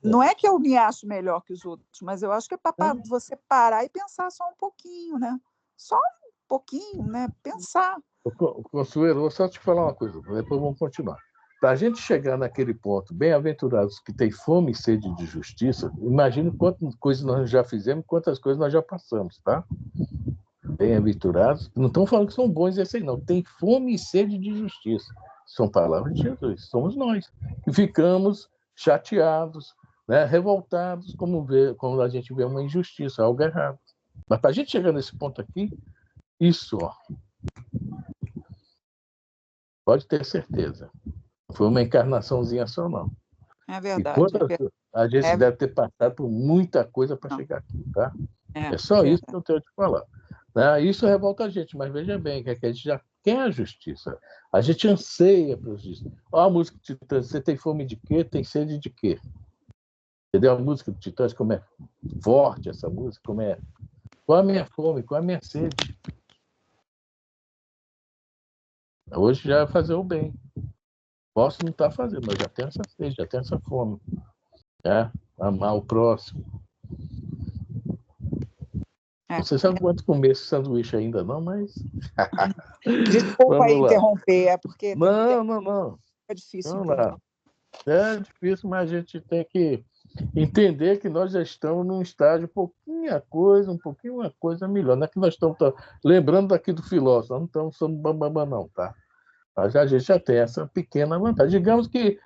não é que eu me acho melhor que os outros, mas eu acho que é para você parar e pensar só um pouquinho, né? Só um pouquinho, né? Pensar. Consuelo, vou só te falar uma coisa, depois vamos continuar. Para a gente chegar naquele ponto, bem-aventurados que têm fome e sede de justiça, imagine quantas coisas nós já fizemos, quantas coisas nós já passamos, tá? Bem-aventurados, não estão falando que são bons esses aí, não. Tem fome e sede de justiça. São palavras de Jesus, somos nós, que ficamos chateados, né, revoltados, quando a gente vê uma injustiça, algo errado. Mas para a gente chegar nesse ponto aqui, isso, ó, pode ter certeza. Não foi uma encarnaçãozinha só, não. É verdade. A gente deve ter passado por muita coisa para chegar aqui, tá? É só isso que eu tenho a te falar. Né? Isso revolta a gente, mas veja bem, que a gente já quer a justiça. A gente anseia pela justiça. Olha a música de Titãs, você tem fome de quê? Tem sede de quê? Entendeu? A música de Titãs, como é forte essa música, como é... Qual a minha fome? Qual a minha sede? Hoje já é fazer o bem. Posso não estar fazendo, mas já tenho essa sede, já tenho essa fome. Né? Amar o próximo. Não sei se eu aguento comer esse sanduíche ainda, não, mas. Desculpa aí interromper, porque. Não. É difícil. Vamos lá. É difícil, mas a gente tem que entender que nós já estamos num estágio um pouquinho uma coisa melhor. Não é que nós estamos lembrando daqui do filósofo, não estamos somos bambambam, não, tá? Mas a gente já tem essa pequena vantagem. Digamos que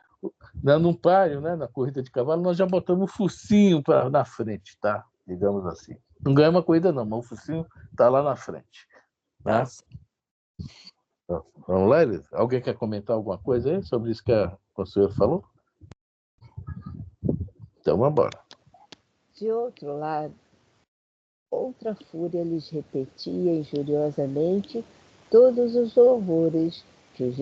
num páreo, né, na corrida de cavalo, nós já botamos o focinho na frente, tá? Digamos assim. Não ganhamos uma corrida, não, mas o focinho está lá na frente. Né? Vamos lá, Elisa? Alguém quer comentar alguma coisa aí sobre isso que a conselheira falou? Então, vamos embora. De outro lado, outra fúria lhes repetia injuriosamente todos os louvores que os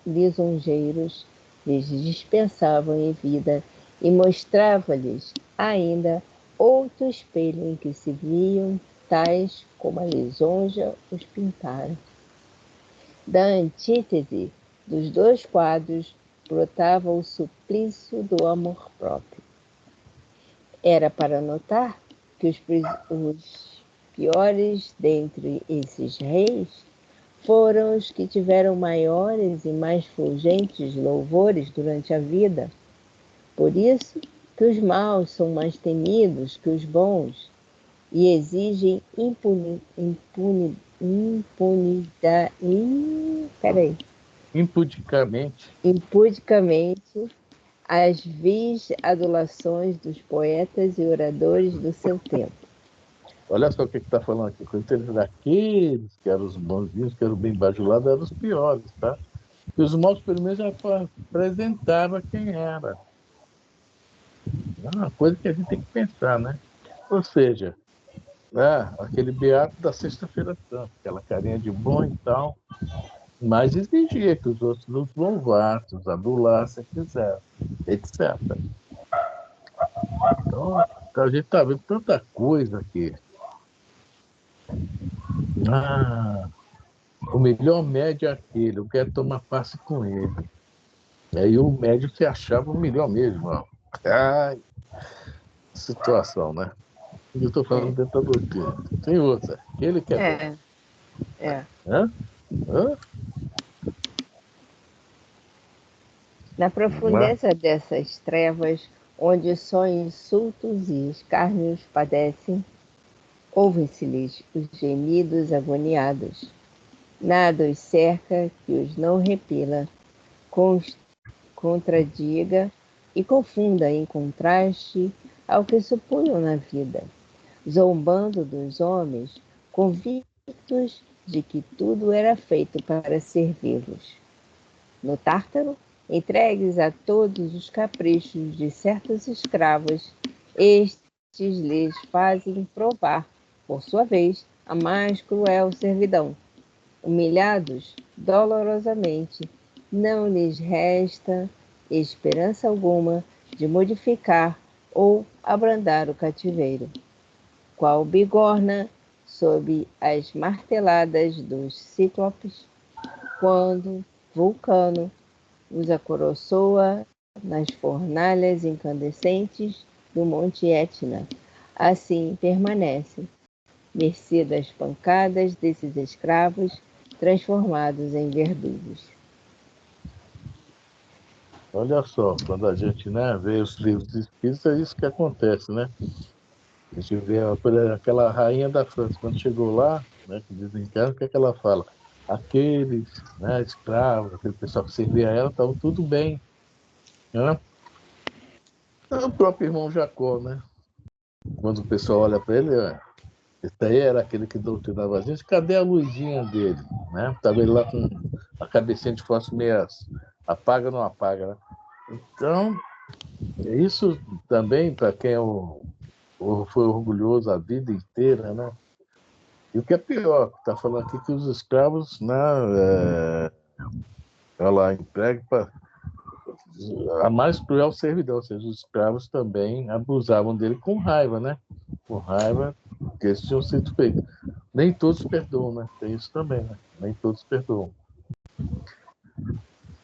lisonjeiros lhes dispensavam em vida e mostrava-lhes ainda outro espelho em que se viam tais como a lisonja os pintara. Da antítese dos dois quadros brotava o suplício do amor próprio. Era para notar que os piores dentre esses reis foram os que tiveram maiores e mais fulgentes louvores durante a vida, Por isso que os maus são mais temidos que os bons e exigem impudicamente as vis adulações dos poetas e oradores do seu tempo. Olha só o que está falando aqui. Aqueles que eram os bonzinhos, que eram bem bajulados, eram os piores, tá? E os maus, pelo menos, já apresentavam quem era. É uma coisa que a gente tem que pensar, né? Ou seja, né, aquele beato da Sexta-feira Santa, aquela carinha de bom e tal, mas exigia que os outros os louvassem, os adulassem, quiser, etc. Então, a gente está vendo tanta coisa aqui. O melhor médio é aquele, eu quero tomar passe com ele. Aí o médio se achava o melhor mesmo. Ó. Ai, situação, né? Eu estou falando dentro da doutrina. Tem outra, aquele que é bom. Hã? Na profundeza dessas trevas, onde só insultos e escárnios padecem, ouvem-se-lhes os gemidos agoniados. Nada os cerca que os não repela, contradiga e confunda em contraste ao que supunham na vida, zombando dos homens, convictos de que tudo era feito para servi-los. No Tártaro, entregues a todos os caprichos de certos escravos, estes lhes fazem provar, por sua vez, a mais cruel servidão. Humilhados dolorosamente, não lhes resta esperança alguma de modificar ou abrandar o cativeiro. Qual bigorna sob as marteladas dos cíclopes, quando Vulcano os acoroçoa nas fornalhas incandescentes do Monte Etna. Assim permanecem, mercê das pancadas desses escravos transformados em verdugos. Olha só, quando a gente, né, vê os livros espíritas, é isso que acontece, né? A gente vê aquela rainha da França, quando chegou lá, né, que desencarna, o que é que ela fala? Aqueles, né, escravos, aquele pessoal que servia a ela, estavam tudo bem. Né? O próprio irmão Jacó, né? Quando o pessoal olha para ele, esse aí era aquele que doutrinava a gente, cadê a luzinha dele? Né? Estava ele lá com a cabecinha de fósforo meio apaga ou não apaga, né? Então, isso também, para quem foi orgulhoso a vida inteira, né? E o que é pior, está falando aqui que os escravos, né, ela emprega para a mais cruel servidão, ou seja, os escravos também abusavam dele com raiva, né? Com raiva, que eles tinham sido feitos. Nem todos perdoam, né? Tem isso também, né? Nem todos perdoam.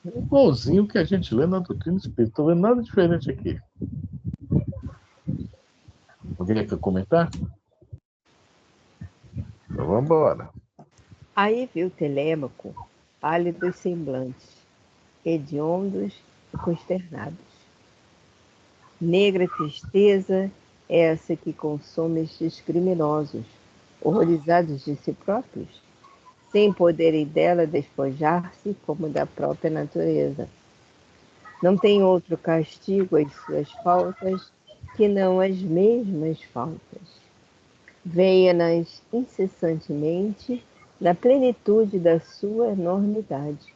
É igualzinho que a gente lê na doutrina espírita. Estou vendo nada diferente aqui. Alguém quer comentar? Então vamos embora. Aí viu Telêmaco, pálidos semblantes, hediondos e consternados. Negra tristeza essa que consome estes criminosos, horrorizados de si próprios, sem poderem dela despojar-se como da própria natureza. Não tem outro castigo às suas faltas que não as mesmas faltas. Venha-nas incessantemente na plenitude da sua enormidade,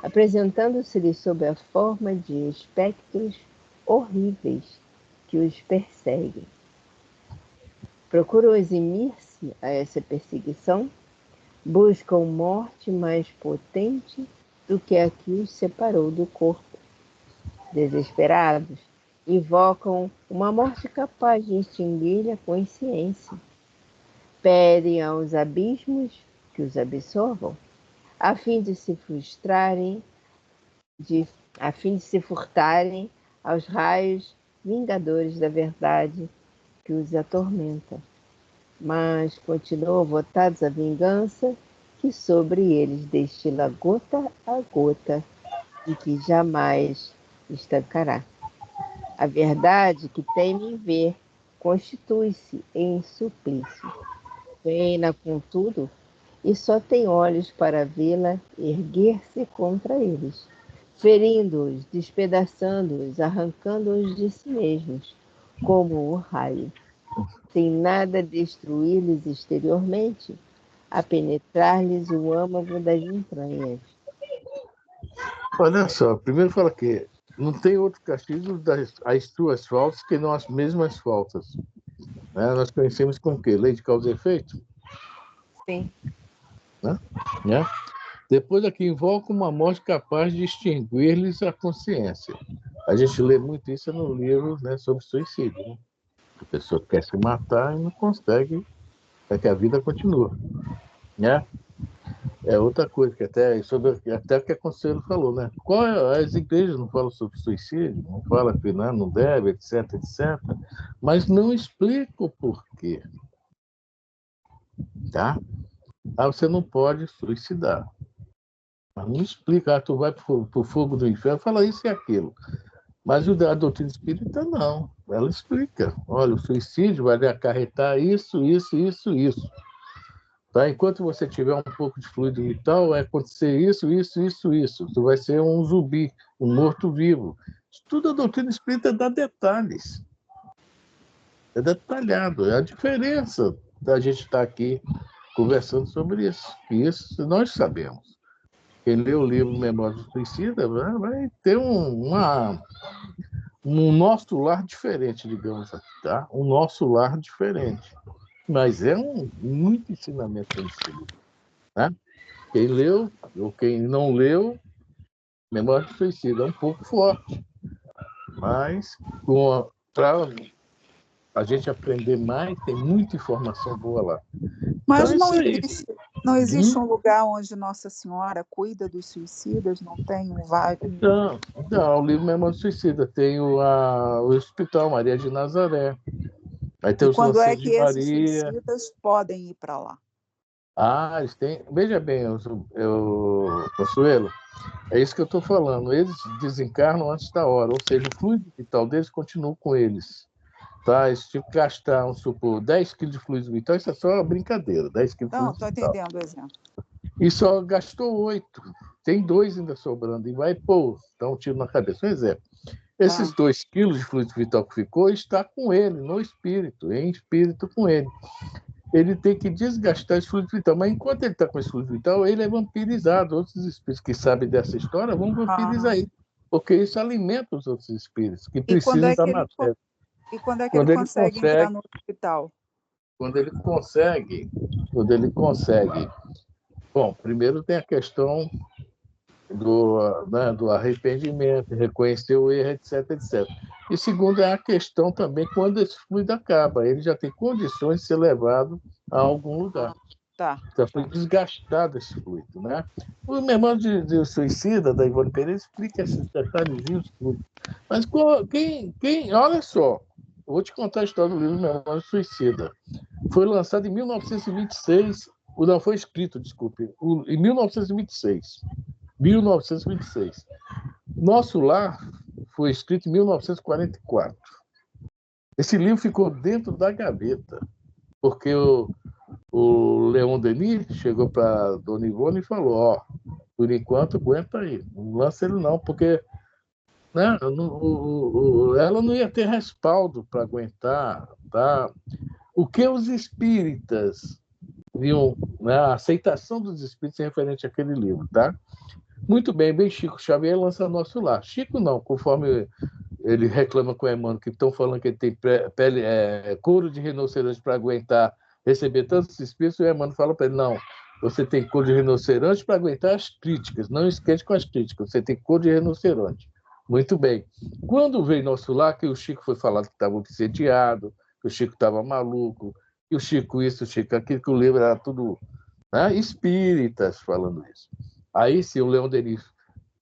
apresentando-se-lhe sob a forma de espectros horríveis que os perseguem. Procuram eximir-se a essa perseguição, buscam morte mais potente do que a que os separou do corpo. Desesperados, invocam uma morte capaz de extinguir a consciência. Pedem aos abismos que os absorvam, a fim de se furtarem aos raios vingadores da verdade que os atormenta. Mas continuam votados à vingança que sobre eles destila gota a gota e que jamais estancará. A verdade que temem ver constitui-se em suplício. Reina, contudo, e só tem olhos para vê-la erguer-se contra eles, ferindo-os, despedaçando-os, arrancando-os de si mesmos, como o raio, sem nada destruir-lhes exteriormente, a penetrar-lhes o âmago das entranhas. Olha só, primeiro fala que não tem outro castigo às tuas faltas que não as mesmas faltas. Né? Nós conhecemos com o quê? Lei de causa e efeito? Sim. Né? Depois aqui invoca uma morte capaz de extinguir-lhes a consciência. A gente lê muito isso no livro, né, sobre suicídio. Né? A pessoa quer se matar e não consegue, é que a vida continua. Né? É outra coisa, que até o que a Conselho falou, né? As igrejas não falam sobre suicídio, não falam que não deve, etc, etc, mas não explica o porquê. Tá? Você não pode suicidar. Mas não explica, tu vai para o fogo do inferno, fala isso e aquilo. Mas a doutrina espírita não. Ela explica. Olha, o suicídio vai acarretar isso, isso, isso, isso. Tá? Enquanto você tiver um pouco de fluido vital, vai acontecer isso, isso, isso, isso. Tu vai ser um zumbi, um morto-vivo. Tudo a doutrina espírita dá detalhes. É detalhado. É a diferença da gente estar aqui conversando sobre isso. E isso nós sabemos. Quem lê o livro Memórias do Suicida vai ter um nosso lar diferente, digamos assim, tá? Um nosso lar diferente. Mas é muito ensinamento nesse livro. Né? Quem leu ou quem não leu, Memória do Suicida é um pouco forte, mas para a gente aprender mais, tem muita informação boa lá. Mas Então, não existe um lugar onde Nossa Senhora cuida dos suicidas? Não tem um vago? Não, o livro Memória do Suicida tem o Hospital Maria de Nazaré. Aí tem E os quando é Lanceiros que de esses Maria. suicidas podem ir para lá? Eles têm. Veja bem, Consuelo, é isso que eu estou falando. Eles desencarnam antes da hora, ou seja, o fluido vital deles continua com eles. Tá? Eles tinham que gastar, vamos supor, 10 quilos de fluido vital, isso é só uma brincadeira, 10 quilos de Não, fluido estou vital. entendendo o exemplo. E só gastou 8. Tem 2 ainda sobrando. E vai, dá um tiro na cabeça. Um exemplo. Esses 2 quilos de fluido vital que ficou está com ele, no espírito, em espírito com ele. Ele tem que desgastar esse fluido vital. Mas enquanto ele está com esse fluido vital, ele é vampirizado. Outros espíritos que sabem dessa história vão vampirizar ele. Porque isso alimenta os outros espíritos que precisam da matéria. E quando é que ele consegue entrar no hospital? Quando ele consegue. Bom, primeiro tem a questão do arrependimento, reconhecer o erro, etc, etc. E segundo é a questão também quando esse fluido acaba, ele já tem condições de ser levado a algum lugar. Já foi desgastado esse fluido, né? O Memória de Suicida, da Ivone Pereira, explica esses detalhezinhos tudo. Mas olha só, eu vou te contar a história do livro Memória de Suicida. Foi lançado em 1926, não, foi escrito, desculpe, em 1926. 1926. Nosso Lar foi escrito em 1944. Esse livro ficou dentro da gaveta, porque o Leon Denis chegou para Dona Ivone e falou, por enquanto aguenta aí, não lança ele não, porque né, ela não ia ter respaldo para aguentar, tá? O que os espíritas viam, né, a aceitação dos espíritos referente àquele livro, tá? Muito bem, Chico Xavier lança Nosso Lar. Chico não, conforme ele reclama com o Emmanuel, que estão falando que ele tem couro de rinoceronte para aguentar receber tantos espíritos, o Emmanuel fala para ele, não, você tem couro de rinoceronte para aguentar as críticas, não esquente com as críticas, você tem couro de rinoceronte. Muito bem. Quando veio Nosso Lar, que o Chico foi falado que estava obsediado, que o Chico estava maluco, que o Chico isso, o Chico aquilo, que o livro era tudo, né, espíritas falando isso. Aí sim, o Leon Denis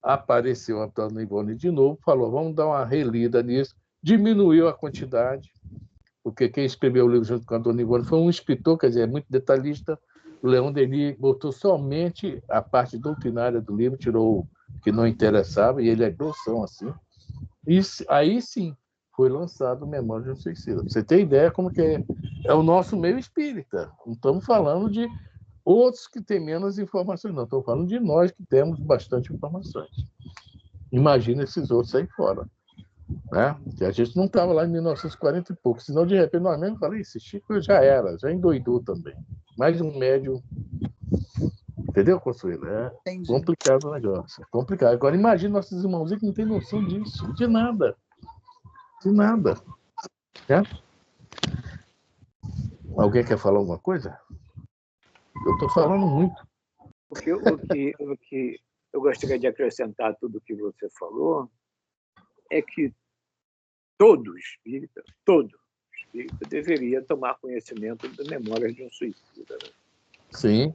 apareceu, Antônio Ivone de novo, falou, vamos dar uma relida nisso, diminuiu a quantidade, porque quem escreveu o livro junto com a Antônio Ivone foi um escritor, quer dizer, é muito detalhista, o Leon Denis botou somente a parte doutrinária do livro, tirou o que não interessava, e ele é grossão assim. E aí sim, foi lançado Memória de um Suicida. Pra você ter ideia como que é o nosso meio espírita. Não estamos falando de outros que têm menos informações, não. Estamos falando de nós que temos bastante informações. Imagina esses outros aí fora. Né? Que a gente não estava lá em 1940 e pouco, senão de repente nós mesmos falamos, esse Chico já era, já endoidou também. Mais um médium. Entendeu, Consuelo? É Entendi. complicado o negócio. É complicado. Agora imagina nossos irmãozinhos que não têm noção disso. De nada. De nada. Né? Alguém quer falar alguma coisa? Eu estou falando muito. O que eu gostaria de acrescentar a tudo o que você falou é que todo espírita deveria tomar conhecimento das memórias de um suicida. Né? Sim.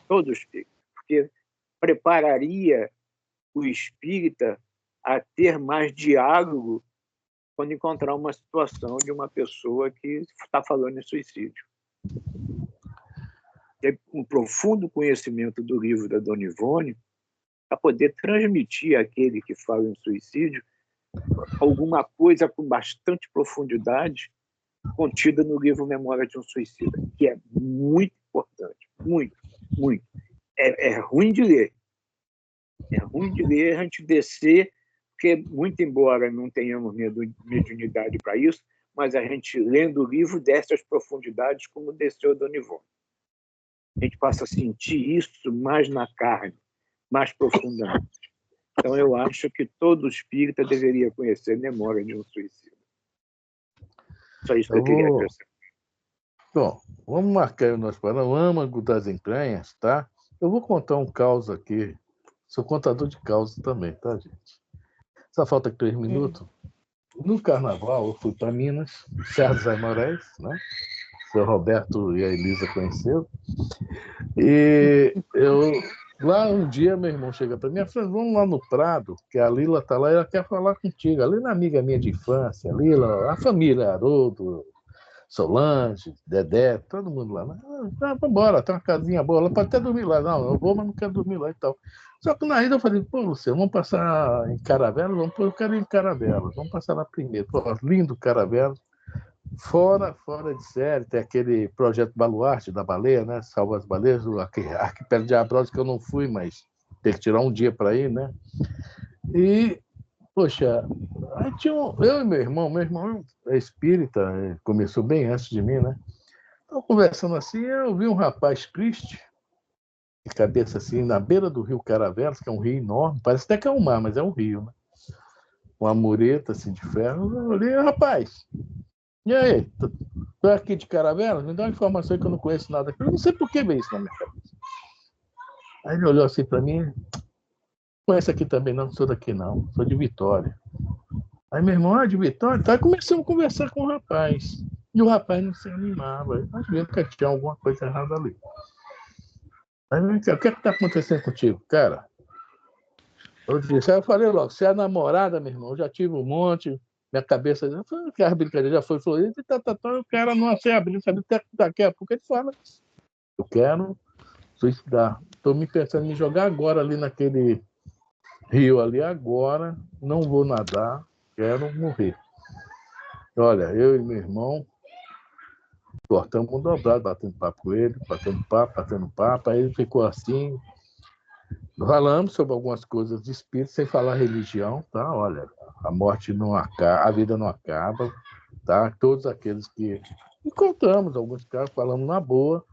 Todo espírita. Porque prepararia o espírita a ter mais diálogo quando encontrar uma situação de uma pessoa que está falando em suicídio. Ter um profundo conhecimento do livro da Dona Ivone para poder transmitir àquele que fala em suicídio alguma coisa com bastante profundidade contida no livro Memória de um Suicida, que é muito importante, muito, muito. É ruim de ler. É ruim de ler, a gente descer, porque, muito embora não tenhamos mediunidade para isso, mas a gente, lendo o livro, desce as profundidades como desceu a Dona Ivone. A gente passa a sentir isso mais na carne, mais profundamente. Então, eu acho que todo espírita deveria conhecer Memória de um Suicida. Só isso que eu queria acrescentar. Bom, vamos marcar o nosso programa, o Âmago das Entranhas, tá? Eu vou contar um caos aqui. Sou contador de causas também, tá, gente? Só falta 3 minutos. No carnaval, eu fui para Minas, Serra dos Aimorés, né? O seu Roberto e a Elisa conheceram. E lá um dia, meu irmão chega para mim e fala, vamos lá no Prado, que a Lila está lá e ela quer falar contigo. A Lila é amiga minha de infância, a Lila, a família Haroldo, Solange, Dedé, todo mundo lá. Vamos embora, tem uma casinha boa, ela pode até dormir lá. Não, eu vou, mas não quero dormir lá e tal. Só que na ida eu falei, pô, Luciano, vamos passar em Caravelas? Eu quero ir em Caravelas, vamos passar lá primeiro. Pô, lindo Caravelas. Fora de série, tem aquele projeto Baluarte da baleia, né? Salva as baleias, o arquipélago de Abrolhos, que eu não fui, mas tem que tirar um dia para ir, né? E, poxa, aí tinha eu e meu irmão é espírita, começou bem antes de mim, né? Então, conversando assim, eu vi um rapaz triste, de cabeça assim, na beira do rio Caravelas, que é um rio enorme, parece até que é um mar, mas é um rio, né? Uma mureta assim de ferro. Eu olhei, rapaz, e aí, tu é aqui de Caravelas? Me dá uma informação que eu não conheço nada aqui. Eu não sei por que veio isso na minha cabeça. Aí ele olhou assim para mim, não conheço aqui também não sou daqui não, sou de Vitória. Aí meu irmão, de Vitória? Tá, começamos a conversar com o rapaz. E o rapaz não se animava. Nós vimos que tinha alguma coisa errada ali. Aí o que está acontecendo contigo? Cara, eu disse, aí eu falei logo, você é namorada, meu irmão, eu já tive um monte, minha cabeça, que a brincadeira já foi florida, o cara não sei abrir, sabe, daqui a pouco ele fala, eu quero suicidar, estou me pensando em me jogar agora ali naquele rio ali agora, não vou nadar, quero morrer. Olha, eu e meu irmão cortamos um dobrado, batendo papo com ele, batendo papo, aí ele ficou assim. Falamos sobre algumas coisas de espírito, sem falar religião, tá? Olha, a morte não acaba, a vida não acaba, tá? Todos aqueles que encontramos, alguns caras, falamos na boa,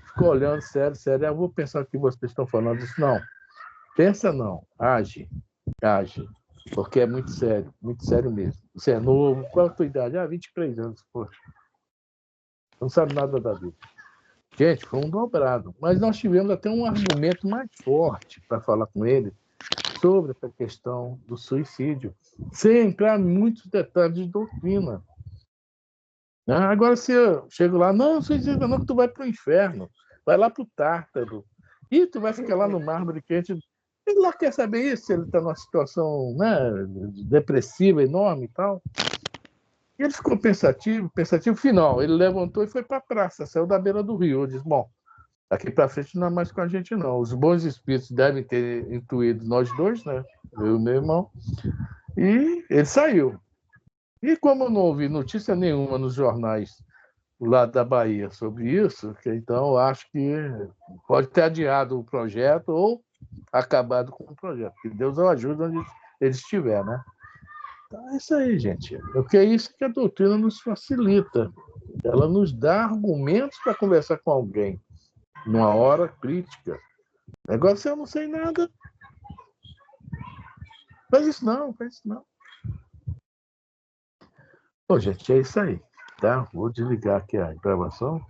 ficou olhando sério, eu vou pensar o que vocês estão falando. Eu disse, não, pensa não, age, porque é muito sério mesmo. Você é novo, qual a tua idade? 23 anos, poxa. Não sabe nada da vida. Gente, foi um dobrado. Mas nós tivemos até um argumento mais forte para falar com ele sobre essa questão do suicídio, sem entrar em muitos detalhes de doutrina. Agora, se eu chego lá, não, suicida não, que tu vai para o inferno, vai lá para o Tártaro, e tu vai ficar lá no mármore quente. Ele lá quer saber isso, se ele está numa situação, né, depressiva, enorme e tal. E ele ficou pensativo, final. Ele levantou e foi para a praça, saiu da beira do rio. Eu disse, bom, daqui para frente não é mais com a gente, não. Os bons espíritos devem ter intuído nós dois, né? Eu e meu irmão. E ele saiu. E como eu não ouvi notícia nenhuma nos jornais lá da Bahia sobre isso, então eu acho que pode ter adiado o projeto ou acabado com o projeto. Que Deus o ajude onde ele estiver, né? Então é isso aí, gente. Porque é isso que a doutrina nos facilita. Ela nos dá argumentos para conversar com alguém numa hora crítica. Negócio eu não sei nada. Faz isso não, faz isso não. Bom, gente, é isso aí. Tá? Vou desligar aqui a gravação.